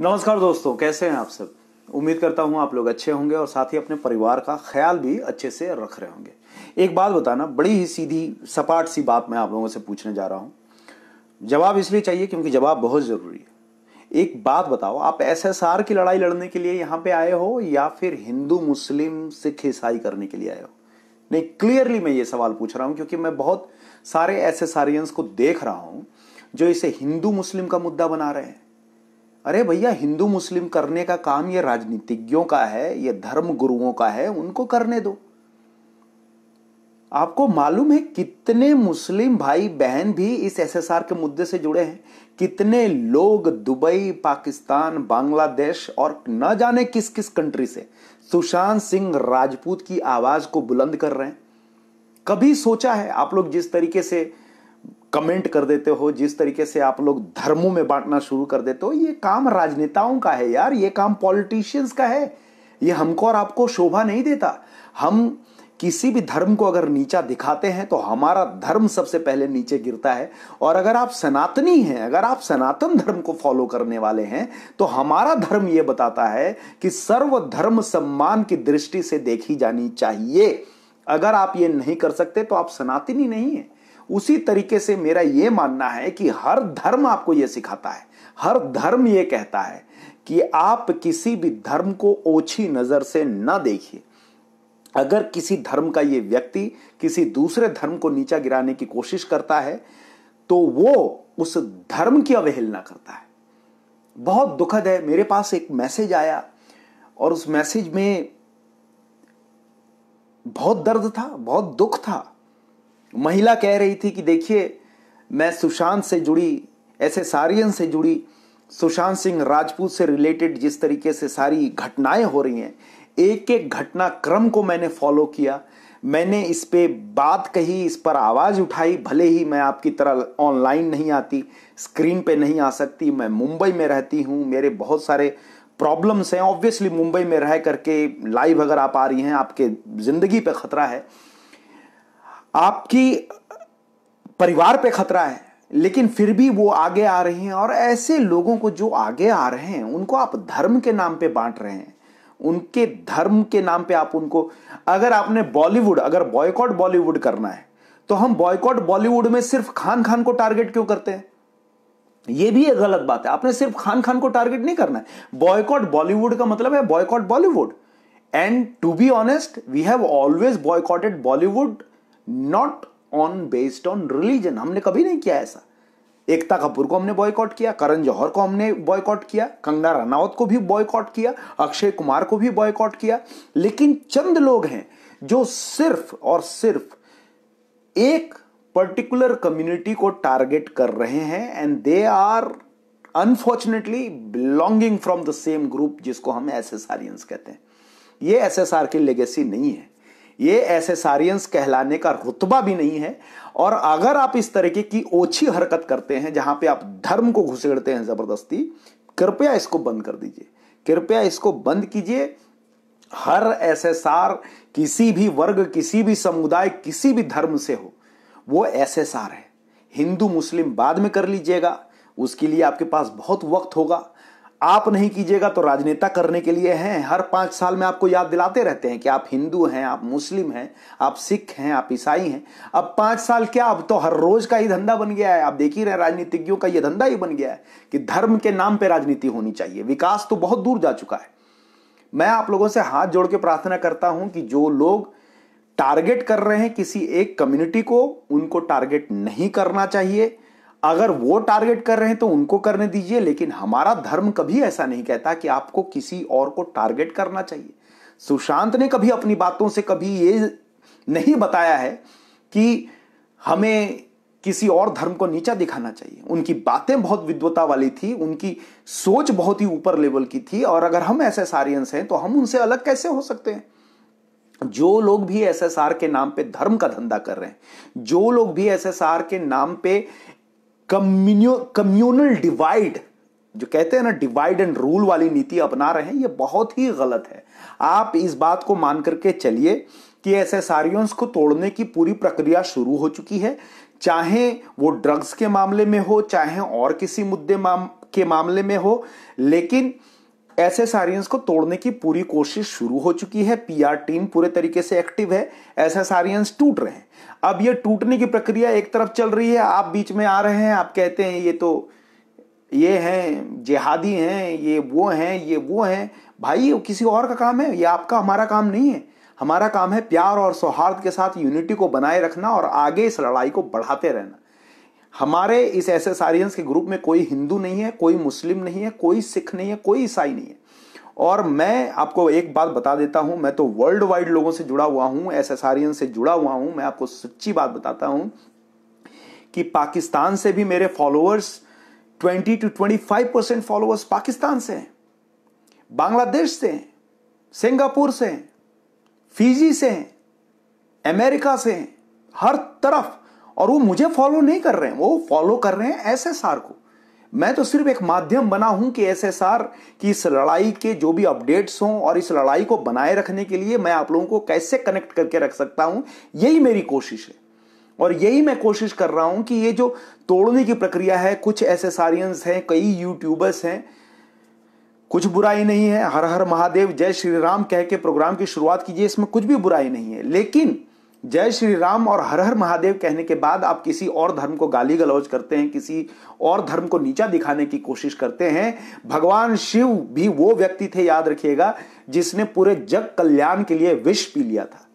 नमस्कार दोस्तों, कैसे हैं आप सब। उम्मीद करता हूं आप लोग अच्छे होंगे और साथ ही अपने परिवार का ख्याल भी अच्छे से रख रहे होंगे। एक बात बताना, बड़ी ही सीधी सपाट सी बात मैं आप लोगों से पूछने जा रहा हूं। जवाब इसलिए चाहिए क्योंकि जवाब बहुत जरूरी है। एक बात बताओ, आप एसएसआर की लड़ाई लड़ने के लिए यहां पे आए हो या फिर हिंदू मुस्लिम सिख ईसाई करने के लिए आए हो? नहीं, क्लियरली मैं ये सवाल पूछ रहा हूं क्योंकि मैं बहुत सारे एसएसआरियंस को देख रहा हूं जो इसे हिंदू मुस्लिम का मुद्दा बना रहे हैं। अरे भैया, हिंदू मुस्लिम करने का काम ये राजनीतिज्ञों का है, ये धर्म गुरुओं का है, उनको करने दो। आपको मालूम है कितने मुस्लिम भाई बहन भी इस एसएसआर के मुद्दे से जुड़े हैं? कितने लोग दुबई, पाकिस्तान, बांग्लादेश और न जाने किस किस कंट्री से सुशांत सिंह राजपूत की आवाज को बुलंद कर रहे हैं? कभी सोचा है? आप लोग जिस तरीके से कमेंट कर देते हो, जिस तरीके से आप लोग धर्मों में बांटना शुरू कर देते हो, ये काम राजनेताओं का है यार, ये काम पॉलिटिशियंस का है। ये हमको और आपको शोभा नहीं देता। हम किसी भी धर्म को अगर नीचा दिखाते हैं तो हमारा धर्म सबसे पहले नीचे गिरता है। और अगर आप सनातनी हैं, अगर आप सनातन धर्म को फॉलो करने वाले हैं, तो हमारा धर्म यह बताता है कि सर्वधर्म सम्मान की दृष्टि से देखी जानी चाहिए। अगर आप ये नहीं कर सकते तो आप सनातनी नहीं है। उसी तरीके से मेरा यह मानना है कि हर धर्म आपको यह सिखाता है, हर धर्म यह कहता है कि आप किसी भी धर्म को ओछी नजर से न देखिए। अगर किसी धर्म का यह व्यक्ति किसी दूसरे धर्म को नीचा गिराने की कोशिश करता है तो वो उस धर्म की अवहेलना करता है। बहुत दुखद है, मेरे पास एक मैसेज आया और उस मैसेज में बहुत दर्द था, बहुत दुख था। महिला कह रही थी कि देखिए, मैं सुशांत से जुड़ी, एसएसआरियन से जुड़ी, सुशांत सिंह राजपूत से रिलेटेड जिस तरीके से सारी घटनाएं हो रही हैं, एक एक घटनाक्रम को मैंने फॉलो किया। मैंने इस पे बात कही, इस पर आवाज उठाई। भले ही मैं आपकी तरह ऑनलाइन नहीं आती, स्क्रीन पे नहीं आ सकती, मैं मुंबई में रहती हूं, मेरे बहुत सारे प्रॉब्लम्स हैं। ऑब्वियसली मुंबई में रह करके लाइव अगर आप आ रही हैं, आपके जिंदगी पे खतरा है, आपकी परिवार पे खतरा है, लेकिन फिर भी वो आगे आ रही हैं। और ऐसे लोगों को जो आगे आ रहे हैं उनको आप धर्म के नाम पे बांट रहे हैं। उनके धर्म के नाम पे आप उनको, अगर आपने बॉलीवुड, अगर बॉयकॉट बॉलीवुड करना है तो हम बॉयकॉट बॉलीवुड में सिर्फ खान खान को टारगेट क्यों करते हैं? ये भी एक गलत बात है। आपने सिर्फ खान खान को टारगेट नहीं करना है। बॉयकॉट बॉलीवुड का मतलब है boycott Bollywood. And to be honest, we have always boycotted Bollywood, not on based on religion. हमने कभी नहीं किया ऐसा। एकता कपूर को हमने बॉयकॉट किया, करण जौहर को हमने बॉयकॉट किया, कंगना रनावत को भी बॉयकॉट किया, अक्षय कुमार को भी बॉयकॉट किया। लेकिन चंद लोग हैं जो सिर्फ और सिर्फ एक पर्टिकुलर कम्युनिटी को टारगेट कर रहे हैं, and they are unfortunately belonging from the same group जिसको हम एसएसआरियंस कहते हैं। ये एसएसआर की लेगेसी नहीं है, ये एसएसआरियंस कहलाने का रुतबा भी नहीं है। और अगर आप इस तरीके की ओछी हरकत करते हैं जहां पे आप धर्म को घुसेड़ते हैं जबरदस्ती, कृपया इसको बंद कर दीजिए, कृपया इसको बंद कीजिए। हर एसएसआर किसी भी वर्ग, किसी भी समुदाय, किसी भी धर्म से हो, वो एसएसआर है। हिंदू मुस्लिम बाद में कर लीजिएगा, उसके लिए आपके पास बहुत वक्त होगा। आप नहीं कीजिएगा तो राजनेता करने के लिए हैं। हर 5 साल में आपको याद दिलाते रहते हैं कि आप हिंदू हैं, आप मुस्लिम हैं, आप सिख हैं, आप ईसाई हैं। अब 5 साल क्या, अब तो हर रोज का ही धंधा बन गया है। आप देख ही रहे, राजनीतिज्ञों का यह धंधा ही बन गया है कि धर्म के नाम पे राजनीति होनी चाहिए। विकास तो बहुत दूर जा चुका है। मैं आप लोगों से हाथ जोड़ के प्रार्थना करता हूं कि जो लोग टारगेट कर रहे हैं किसी एक कम्युनिटी को, उनको टारगेट नहीं करना चाहिए। अगर वो टारगेट कर रहे हैं तो उनको करने दीजिए, लेकिन हमारा धर्म कभी ऐसा नहीं कहता कि आपको किसी और को टारगेट करना चाहिए। सुशांत ने कभी अपनी बातों से कभी ये नहीं बताया है कि हमें किसी और धर्म को नीचा दिखाना चाहिए। उनकी बातें बहुत विद्वता वाली थी, उनकी सोच बहुत ही ऊपर लेवल की थी। और अगर हम एसएसआरियंस हैं तो हम उनसे अलग कैसे हो सकते हैं? जो लोग भी एसएसआर के नाम पे धर्म का धंधा कर रहे हैं, जो लोग भी एसएसआर के नाम पे कम्युनल डिवाइड, जो कहते हैं ना, डिवाइड एंड रूल वाली नीति अपना रहे हैं, ये बहुत ही गलत है। आप इस बात को मान करके चलिए कि एसएसआरियंस को तोड़ने की पूरी प्रक्रिया शुरू हो चुकी है। चाहे वो ड्रग्स के मामले में हो, चाहे और किसी मुद्दे के मामले में हो, लेकिन एसएसआरियंस को तोड़ने की पूरी कोशिश शुरू हो चुकी है। पीआर टीम पूरे तरीके से एक्टिव है, एसएसआरियंस टूट रहे हैं। अब ये टूटने की प्रक्रिया एक तरफ चल रही है, आप बीच में आ रहे हैं, आप कहते हैं ये हैं जिहादी हैं, ये वो हैं। भाई ये किसी और का काम है, ये आपका हमारा काम नहीं है। हमारा काम है प्यार और सौहार्द के साथ यूनिटी को बनाए रखना और आगे इस लड़ाई को बढ़ाते रहना। हमारे इस एसएसआरियंस के ग्रुप में कोई हिंदू नहीं है, कोई मुस्लिम नहीं है, कोई सिख नहीं है, कोई ईसाई नहीं है। और मैं आपको एक बात बता देता हूं, मैं तो वर्ल्ड वाइड लोगों से जुड़ा हुआ हूं, एसएसआरियंस से जुड़ा हुआ हूं। मैं आपको सच्ची बात बताता हूं कि पाकिस्तान से भी मेरे फॉलोअर्स 20 to 25% फॉलोअर्स पाकिस्तान से हैं, बांग्लादेश से हैं, सिंगापुर से हैं, फिजी से हैं, अमेरिका से हैं, हर तरफ। और वो मुझे फॉलो नहीं कर रहे हैं, वो फॉलो कर रहे हैं एसएसआर को। मैं तो सिर्फ एक माध्यम बना हूं कि एसएसआर की इस लड़ाई के जो भी अपडेट्स हों और इस लड़ाई को बनाए रखने के लिए मैं आप लोगों को कैसे कनेक्ट करके रख सकता हूं, यही मेरी कोशिश है। और यही मैं कोशिश कर रहा हूं कि ये जो तोड़ने की प्रक्रिया है, कुछ एसएसआरियंस हैं, कई यूट्यूबर्स हैं, कुछ बुराई नहीं है। हर हर महादेव, जय श्री राम कह के प्रोग्राम की शुरुआत कीजिए, इसमें कुछ भी बुराई नहीं है। लेकिन जय श्री राम और हर हर महादेव कहने के बाद आप किसी और धर्म को गाली गलौज करते हैं, किसी और धर्म को नीचा दिखाने की कोशिश करते हैं। भगवान शिव भी वो व्यक्ति थे, याद रखिएगा, जिसने पूरे जग कल्याण के लिए विष पी लिया था।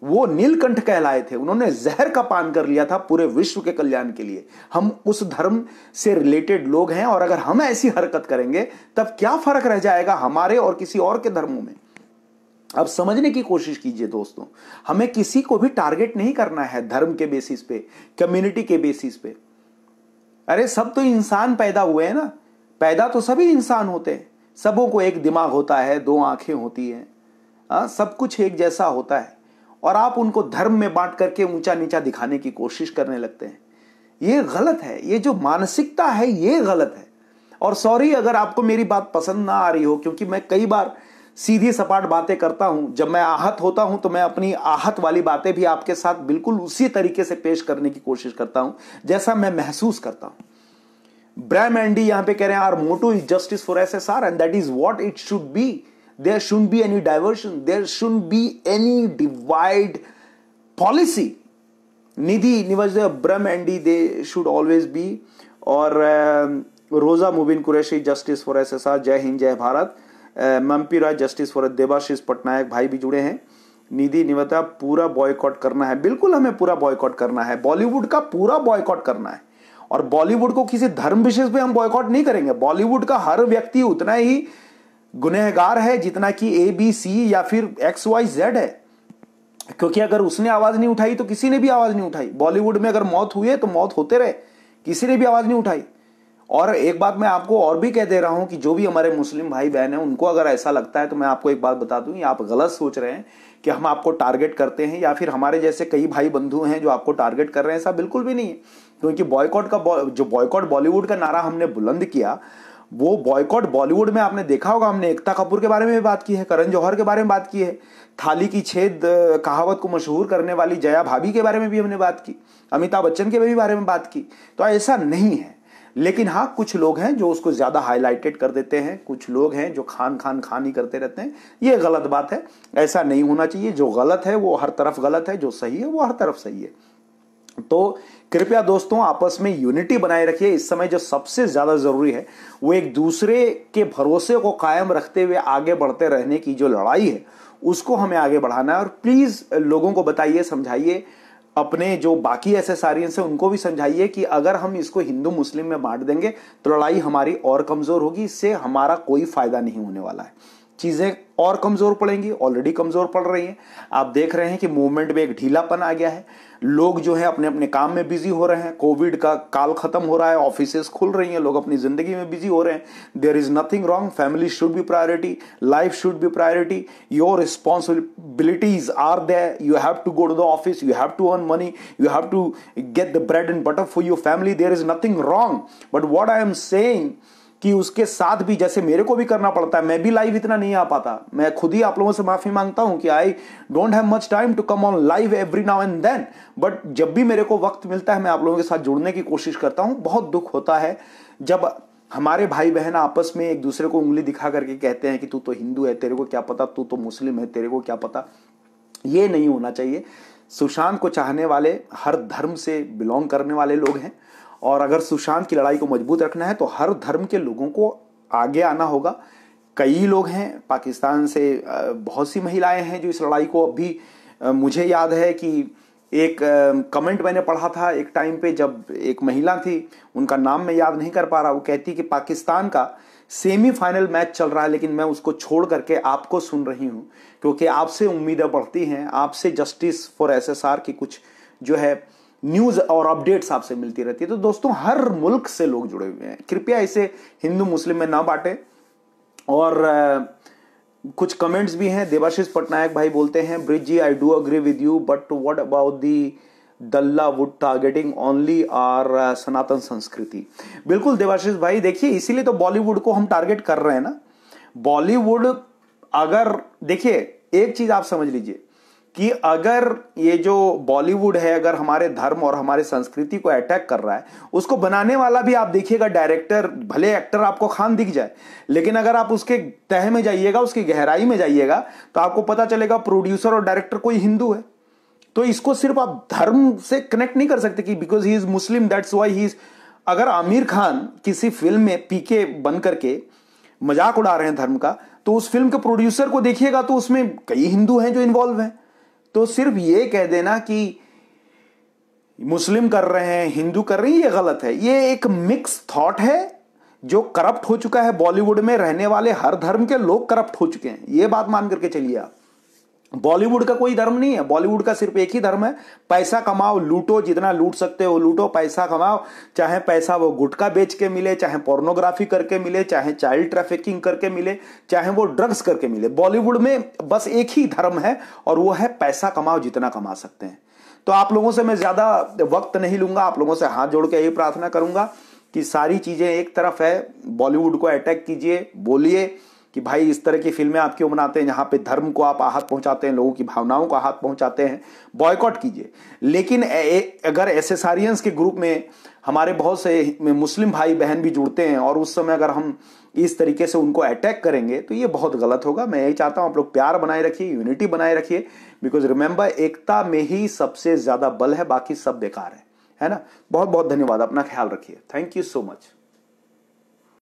वो नीलकंठ कहलाए थे, उन्होंने जहर का पान कर लिया था पूरे विश्व के कल्याण के लिए। हम उस धर्म से रिलेटेड लोग हैं, और अगर हम ऐसी हरकत करेंगे तब क्या फर्क रह जाएगा हमारे और किसी और के धर्मों में। अब समझने की कोशिश कीजिए दोस्तों, हमें किसी को भी टारगेट नहीं करना है धर्म के बेसिस पे, कम्युनिटी के बेसिस पे। अरे सब तो इंसान पैदा हुए हैं ना, पैदा तो सभी इंसान होते हैं, सबों को एक दिमाग होता है, दो आंखें होती हैं, सब कुछ एक जैसा होता है। और आप उनको धर्म में बांट करके ऊंचा नीचा दिखाने की कोशिश करने लगते हैं। ये गलत है, ये जो मानसिकता है ये गलत है। और सॉरी अगर आपको मेरी बात पसंद ना आ रही हो, क्योंकि मैं कई बार सीधी सपाट बातें करता हूं। जब मैं आहत होता हूं तो मैं अपनी आहत वाली बातें भी आपके साथ बिल्कुल उसी तरीके से पेश करने की कोशिश करता हूं जैसा मैं महसूस करता हूं। ब्रैम एंडी यहां पे कह रहे हैं, our motto is justice for SSR and that is what it should be. There shouldn't be any diversion, there shouldn't be any divide policy. Nidhi निवज ब्रह्म एंडी दे शुड ऑलवेज बी। और Roza Mubin Qureshi justice for SSR, जय हिंद जय Bharat. Mampi Roy justice for Debashish Patnaik भाई भी जुड़े हैं। निधि निवता पूरा बॉयकॉट करना है, बिल्कुल हमें पूरा बॉयकॉट करना है, बॉलीवुड का पूरा बॉयकॉट करना है। और बॉलीवुड को किसी धर्म विशेष पे हम बॉयकॉट नहीं करेंगे। बॉलीवुड का हर व्यक्ति उतना ही गुनहगार है जितना कि ABC या फिर XYZ है, क्योंकि अगर उसने आवाज नहीं उठाई तो किसी ने भी आवाज नहीं उठाई। बॉलीवुड में अगर मौत हुई है तो मौत होते रहे, किसी ने भी आवाज नहीं उठाई। और एक बात मैं आपको और भी कह दे रहा हूं कि जो भी हमारे मुस्लिम भाई बहन हैं, उनको अगर ऐसा लगता है तो मैं आपको एक बात बता दूं, आप गलत सोच रहे हैं कि हम आपको टारगेट करते हैं, या फिर हमारे जैसे कई भाई बंधु हैं जो आपको टारगेट कर रहे हैं। ऐसा बिल्कुल भी नहीं है। क्योंकि जो बॉयकॉट बॉलीवुड का नारा हमने बुलंद किया, वो बॉयकॉट बॉलीवुड में आपने देखा होगा, हमने एकता कपूर के बारे में भी बात की है, करण जौहर के बारे में बात की है, थाली की छेद कहावत को मशहूर करने वाली जया भाभी के बारे में भी हमने बात की, अमिताभ बच्चन के भी बारे में बात की। तो ऐसा नहीं है। लेकिन हाँ, कुछ लोग हैं जो उसको ज्यादा हाईलाइटेड कर देते हैं, कुछ लोग हैं जो खान ही करते रहते हैं। ये गलत बात है, ऐसा नहीं होना चाहिए। जो गलत है वो हर तरफ गलत है, जो सही है वो हर तरफ सही है। तो कृपया दोस्तों आपस में यूनिटी बनाए रखिए। इस समय जो सबसे ज्यादा जरूरी है वो एक दूसरे के भरोसे को कायम रखते हुए आगे बढ़ते रहने की जो लड़ाई है उसको हमें आगे बढ़ाना है। और प्लीज लोगों को बताइए, समझाइए, अपने जो बाकी एसएसआरियंस हैं उनको भी समझाइए कि अगर हम इसको हिंदू मुस्लिम में बांट देंगे तो लड़ाई हमारी और कमजोर होगी, इससे हमारा कोई फायदा नहीं होने वाला है। चीजें और कमजोर पड़ेंगी, ऑलरेडी कमजोर पड़ रही हैं। आप देख रहे हैं कि मूवमेंट में एक ढीलापन आ गया है, लोग जो है अपने अपने काम में बिजी हो रहे हैं, कोविड का काल खत्म हो रहा है, ऑफिसेस खुल रही हैं, लोग अपनी जिंदगी में बिजी हो रहे हैं। There is nothing wrong, family should be priority, life should be priority, your responsibilities are there, you have to go to the office, you have to earn money, you have to get the bread and butter for your family, there is nothing wrong. But what I am saying कि उसके साथ भी जैसे मेरे को भी करना पड़ता है, मैं भी लाइव इतना नहीं आ पाता, मैं खुद ही आप लोगों से माफी मांगता हूं कि I don't have much time to come on live every now and then, but जब भी मेरे को वक्त मिलता है मैं आप लोगों के साथ जुड़ने की कोशिश करता हूं। बहुत दुख होता है जब हमारे भाई बहन आपस में एक दूसरे को उंगली दिखा करके कहते हैं कि तू तो हिंदू है, तेरे को क्या पता, तू तो मुस्लिम है, तेरे को क्या पता। ये नहीं होना चाहिए। सुशांत को चाहने वाले हर धर्म से बिलोंग करने वाले लोग हैं, और अगर सुशांत की लड़ाई को मजबूत रखना है तो हर धर्म के लोगों को आगे आना होगा। कई लोग हैं पाकिस्तान से, बहुत सी महिलाएं हैं जो इस लड़ाई को अभी, मुझे याद है कि एक कमेंट मैंने पढ़ा था एक टाइम पे, जब एक महिला थी, उनका नाम मैं याद नहीं कर पा रहा, वो कहती कि पाकिस्तान का सेमीफाइनल मैच चल रहा है लेकिन मैं उसको छोड़ करके आपको सुन रही हूं, क्योंकि आपसे उम्मीदें बढ़ती हैं, आपसे जस्टिस फॉर एसएसआर की कुछ जो है न्यूज और अपडेट्स आपसे मिलती रहती है। तो दोस्तों, हर मुल्क से लोग जुड़े हुए हैं, कृपया इसे हिंदू मुस्लिम में ना बांटें। और कुछ कमेंट्स भी हैं। देवाशीष पटनायक भाई बोलते हैं, Brij ji I do agree with you, but what about the दल्ला वुड टारगेटिंग ओनली आर सनातन संस्कृति। बिल्कुल देवाशीष भाई, देखिए इसीलिए तो बॉलीवुड को हम टारगेट कर रहे हैं ना। बॉलीवुड, अगर देखिए एक चीज आप समझ लीजिए कि अगर ये जो बॉलीवुड है, अगर हमारे धर्म और हमारे संस्कृति को अटैक कर रहा है, उसको बनाने वाला भी आप देखिएगा डायरेक्टर, भले एक्टर आपको खान दिख जाए, लेकिन अगर आप उसके तह में जाइएगा, उसकी गहराई में जाइएगा, तो आपको पता चलेगा प्रोड्यूसर और डायरेक्टर कोई हिंदू है। तो इसको सिर्फ आप धर्म से कनेक्ट नहीं कर सकते कि because he is Muslim that's why he is. अगर आमिर खान किसी फिल्म में पीके बन करके मजाक उड़ा रहे हैं धर्म का, तो उस फिल्म के प्रोड्यूसर को देखिएगा तो उसमें कई हिंदू हैं जो इन्वॉल्व हैं। तो सिर्फ ये कह देना कि मुस्लिम कर रहे हैं, हिंदू कर रहे हैं, ये गलत है। ये एक मिक्स थॉट है जो करप्ट हो चुका है। बॉलीवुड में रहने वाले हर धर्म के लोग करप्ट हो चुके हैं, ये बात मान करके चलिए आप। बॉलीवुड का कोई धर्म नहीं है, बॉलीवुड का सिर्फ एक ही धर्म है, पैसा कमाओ, लूटो, जितना लूट सकते हो लूटो, पैसा कमाओ। चाहे पैसा वो गुटखा बेच के मिले, चाहे पोर्नोग्राफी करके मिले, चाहे चाइल्ड ट्रैफिकिंग करके मिले, चाहे वो ड्रग्स करके मिले। बॉलीवुड में बस एक ही धर्म है और वो है पैसा कमाओ, जितना कमा सकते हैं। तो आप लोगों से मैं ज्यादा वक्त नहीं लूंगा, आप लोगों से हाथ जोड़ के यही प्रार्थना करूंगा कि सारी चीजें एक तरफ है, बॉलीवुड को अटैक कीजिए, बोलिए कि भाई इस तरह की फिल्में आप क्यों बनाते हैं, जहां पे धर्म को आप आहत पहुंचाते हैं, लोगों की भावनाओं को आहत पहुंचाते हैं, बॉयकॉट कीजिए। लेकिन अगर एसएसआरियंस के ग्रुप में हमारे बहुत से मुस्लिम भाई बहन भी जुड़ते हैं और उस समय अगर हम इस तरीके से उनको अटैक करेंगे तो ये बहुत गलत होगा। मैं यही चाहता हूं आप लोग प्यार बनाए रखिए, यूनिटी बनाए रखिए, बिकॉज रिमेंबर एकता में ही सबसे ज्यादा बल है, बाकी सब बेकार है ना। बहुत बहुत धन्यवाद, अपना ख्याल रखिए, थैंक यू सो मच।